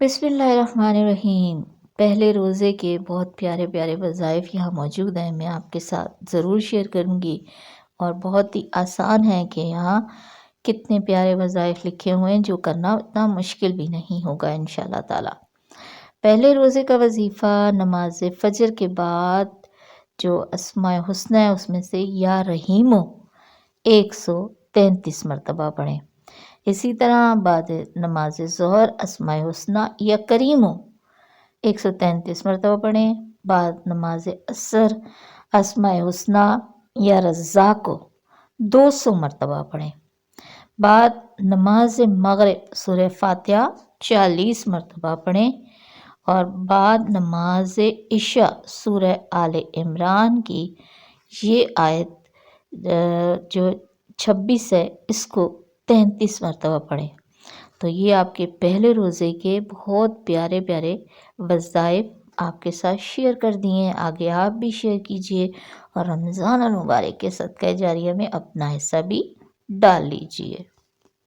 بسم اللہ الرحمن الرحیم۔ پہلے روزے کے بہت پیارے پیارے وظائف یہاں موجود ہیں، میں آپ کے ساتھ ضرور شیئر کروں گی، اور بہت ہی آسان ہے کہ یہاں کتنے پیارے وظائف لکھے ہوئے ہیں جو کرنا اتنا مشکل بھی نہیں ہوگا انشاءاللہ تعالی۔ پہلے روزے کا وظیفہ نماز فجر کے بعد جو اسماء حسنی ہے اس میں سے یا رحیمو 133 مرتبہ پڑھیں۔ اسی طرح بعد نماز ظہر اسماء حسنی یا کریمو 133 مرتبہ پڑھیں۔ بعد نماز عصر اسماء حسنی یا رزاقو 200 مرتبہ پڑھیں۔ بعد نماز مغرب سورہ فاتحہ 40 مرتبہ پڑھیں، اور بعد نماز عشاء سورہ آل عمران کی یہ آیت جو 26 ہے اس کو 33 مرتبہ پڑھیں۔ تو یہ آپ کے پہلے روزے کے بہت پیارے پیارے وظائف آپ کے ساتھ شیئر کر دیے ہیں، آگے آپ بھی شیئر کیجئے اور رمضان المبارک کے صدقہ جاریہ میں اپنا حصہ بھی ڈال لیجئے۔